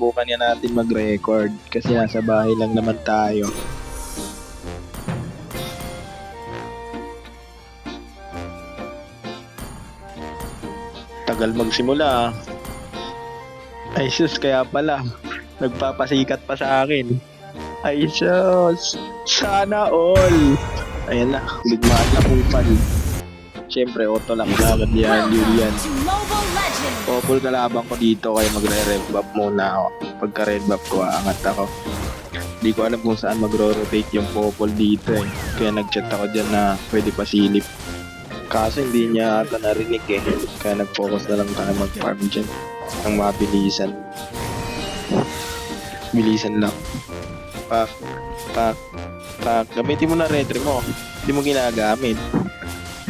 subukan niya natin mag-record kasi nasa bahay lang naman tayo. Tagal magsimula. Ay sus, kaya pala nagpapasikat pa sa akin. Ay sus, sana all. Ayan na, ligmaan na kupal. Siyempre, auto lang agad yan, Julian. Popol kalabang ko dito kaya magre-rev up muna ako. Pagka red buff ko, aangat ako. Hindi ko alam kung saan magro-rotate yung popol dito eh. Kaya nag-chat ako dyan na pwede pa silip. Kaso hindi niya ata narinig eh. Kaya nag-focus na lang tayo mag-farm dyan. Ang mabilisan. Bilisan lang. Pak. Gamitin mo na retry mo. Hindi mo ginagamit.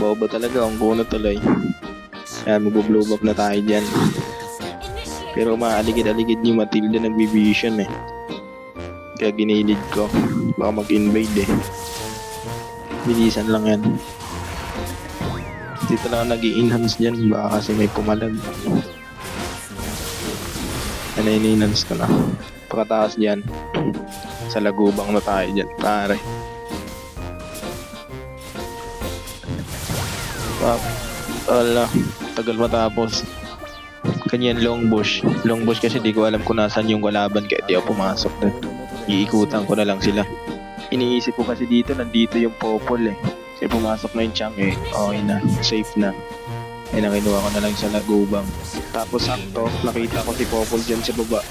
Bobo talaga, ang kuno tuloy. Ayan, mag-blow up na tayo dyan. Pero maaligid-aligid yung Matilda nag-vision eh. Kaya ginilid ko. Baka mag-invade eh. Bilisan lang yan. Dito lang nag-i-enhance dyan. Baka kasi may pumalag. Ano in-enhance ko na. Pagkataas dyan. Sa lagubang na tayo dyan. Pare. Ala, tagal matapos. Kanyan long bush. Long bush kasi di ko alam kung nasan yung kalaban kaya di ako pumasok doon. Iikutan ko na lang sila. Iniisip ko kasi dito, nandito yung popol eh. Kasi pumasok na yung chang eh. Okay na, safe na. Ay nakinuha ko na lang sa lagubang. Tapos sakto, nakita ko si popol dyan sa baba.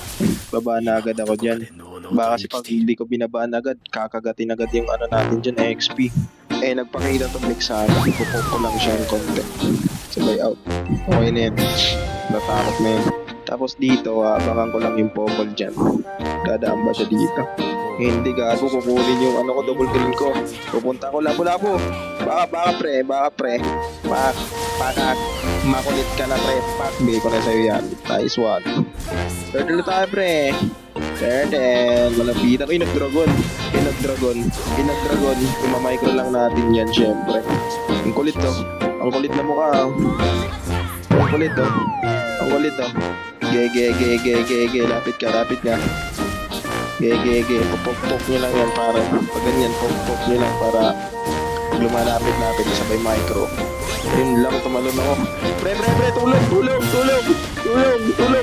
Baba na agad ako dyan. Baka kasi pag hindi ko binabaan agad, kakagatin agad yung ano natin dyan, XP. Eh, nagpakita itong Nexana. Ipupop ko lang siya yung konti. Sabay out. Okay na yan. Natakot na yan. Tapos dito, abangan ko lang yung popol dyan. Dadaan ba siya dito? Eh, hindi gago, kukunin yung ano ko, double green ko. Pupunta ko labo-labo. Baka pre. Makulit ka na pre. Bigay ko na sa'yo yan. Nice one. Turtle tayo pre. Turtle. Malapitan. Uy, nag-dragon. Imamicro lang natin yan, syempre. Ang kulit to. Ang kulit na mukha. Ang kulit to. Ge. Lapit ka. Ge. Pop nyo lang yan para. Pag ganyan, pop nyo lang para lumalapit sabay micro. Yun lang, tumalon ako. Pre, tulong.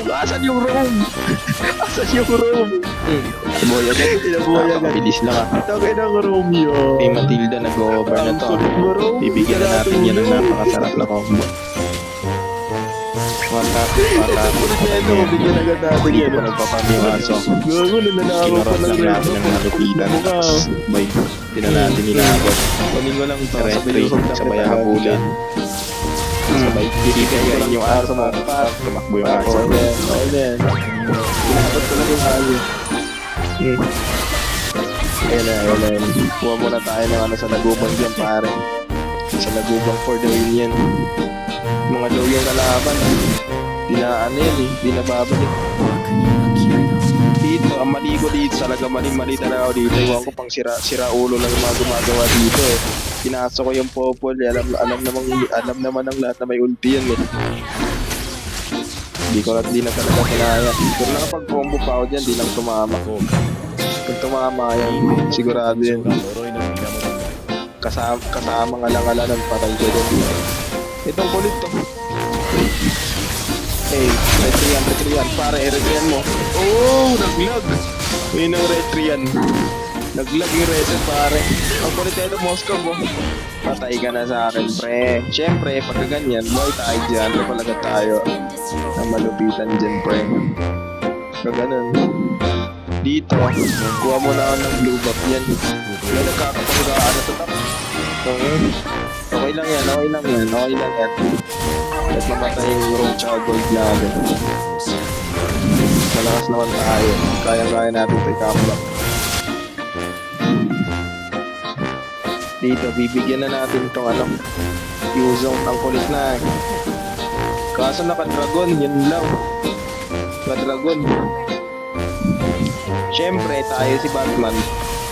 Asan yung room? Nabuhay agad. Nakakabilis lang ah. Tagay ng room yun. May Matilda nag-over na to. Bibigyan na natin yan ng napakasarap na combo. Mata. Bigyan agad natin yan. Hindi pa nagpapamiwaso. Kinarot lang natin ng nalupitan. Tapos, bay, natin nilabot. Kunin mo lang ito. Sabay habulin. Sabay, bibigyan yung aso mo. Tumakbo yung aso. Okay. Pinabot ko lang yung aso. Ayan. Kuha muna tayo ng ano sa lagubang dyan pare. Sa lagubang for the win yan. Mga loyal na laban. Binababalik. Dito, ang mali ko dito. Talaga mali talaga ako dito. Iwan ko pang sira ulo lang yung mga gumagawa dito eh. Pinasok ko yung popol. Alam naman ng lahat na may ulti yan eh. Di na talaga kinaya. Pero nakapag-combo pa ako dyan, di lang tumama ko. Kung tumama yan, sigurado yan. Kasama nga ng patay ko dyan. Itong kulit to. Hey, retrian. Pare, retrian mo. Oh, naglag. Yun ang retrian. Naglag yung reset pare. Ang kulit ito, Moscow mo. Patay ka na sa akin, pre. Siyempre, pagka ganyan, boy tayo dyan. Napalaga tayo. Ang malupitan dyan, pre. Kaganon. Dito, kuha mo na ako ng blue buff yan. Wala nagkakapagkaan na tatak. Okay lang yan. At mamatay yung room tsaka gold natin. Malakas naman tayo. Kaya natin ito i-comeback. Dito, bibigyan na natin itong Q-zone. Ang kulit na eh. Kaso naka-dragon, yun lang. Naka-dragon. Siyempre, tayo si Batman.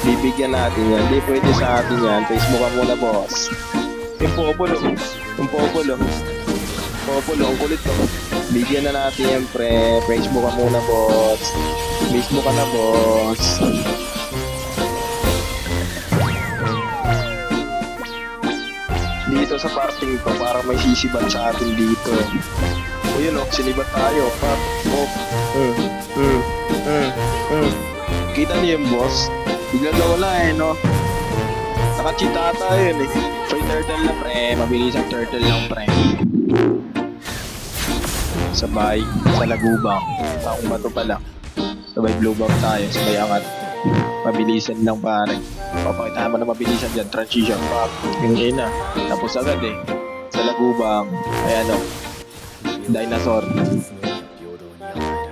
Bibigyan natin yan. Hindi pwede sa atin yan. Facebook ka muna, boss. Yung popol. Populo, ang kulit to. Bigyan na natin yan, pre. Facebook ka muna, boss. Facebook ka na, boss. Dito sa parting to, parang may sisibat sa atin dito. O yun o, sinibat tayo. Pap, oh, Kita niyo yung boss? Biglang nawala no? Nakachita tayo yun Free turtle na pre, mabilis ang turtle lang pre. Sabay, sa lagubang. Takong bato pa lang. Sabay blue bomb tayo, sabay angat. Mabilisan lang pare. Papakita mo na mabilisan dyan, transition pop. Yung ina. Tapos agad sa lagubang. Ay ano, dinosaur.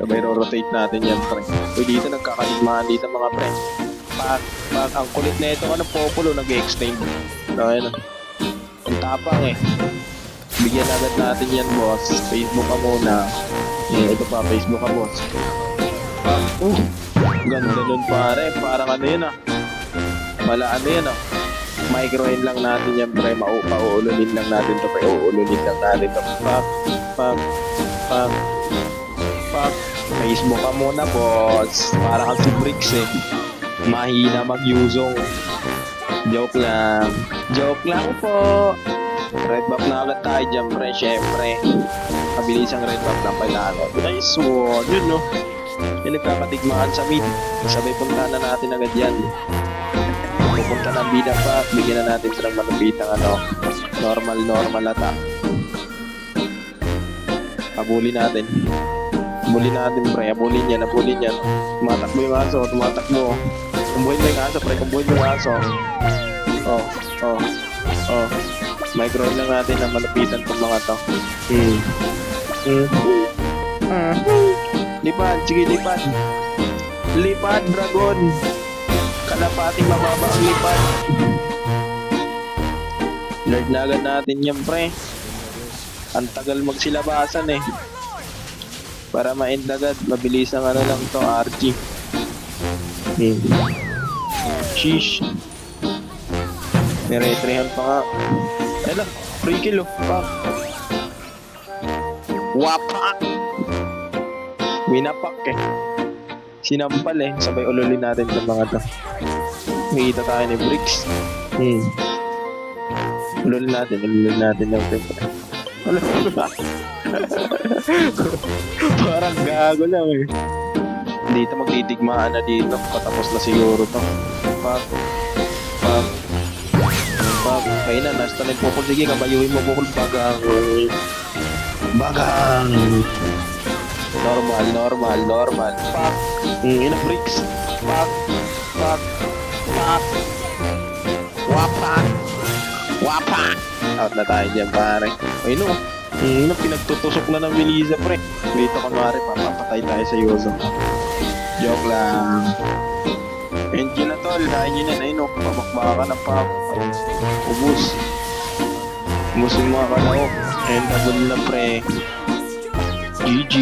Sabay rotate natin yan pre. Uy dito nagkakaligmaan dito mga pre. Ang kulit na ito, ano, Populo nag-extend. Okay na. Ang tapang Bigyan agad natin yan boss. Facebook ka muna. Ito pa, Facebook ka boss. Ganda nun pare. Parang ano yun Wala ano yun Microin lang natin yan pre. Pauulunin lang natin to pre. Uulunin lang natin to. Pak. Facebook ka muna boss. Para kang si Bricks Mahina mag-usong. Joke lang po. Red buff na agad tayo dyan pre. Syempre mabilisang red buff na kailangan. Nice one. Yun yung nagkakatigmaan sa mid. Sabay punta na natin agad yan. Pupunta ng bida pa. Bigyan na natin silang malupitang normal attack. Abulin natin pre. Abulin yan. Tumatakbo yung aso. Kumbuhin mo yung aso pre. Micro lang natin na malupitan itong mga to. Lipad dragon. Kalapating mababa ang lipad. Lord na agad natin yan pre. Ang tagal magsilabasan para ma-end agad. Mabilis ang lang to, Archie. Sheesh. Niretrehan pa nga. Ayun free kill Wapak! Winapak Sinampal Sabay ululin natin ng mga to. Makita tayo ni Bricks. Ululin natin ng tempo. Parang gago lang Dito magtitigmaan na dito. Patapos na siguro to. Pak. Kaya na, nasta na yung Pukul. Sige, kabayuhin mo Pukul. Bagang. Normal. Pak. Ina Bricks. Pak. Wapak. Out na tayo dyan pare. Ayun pinagtutusok na ng Melissa pre. Dito kunwari papapatay tayo sa Yozo. Joke lang. Engine na tol, kain nyo na ayun pabakbaka na pa. Ubus yung mga kalao. And double na pre. GG.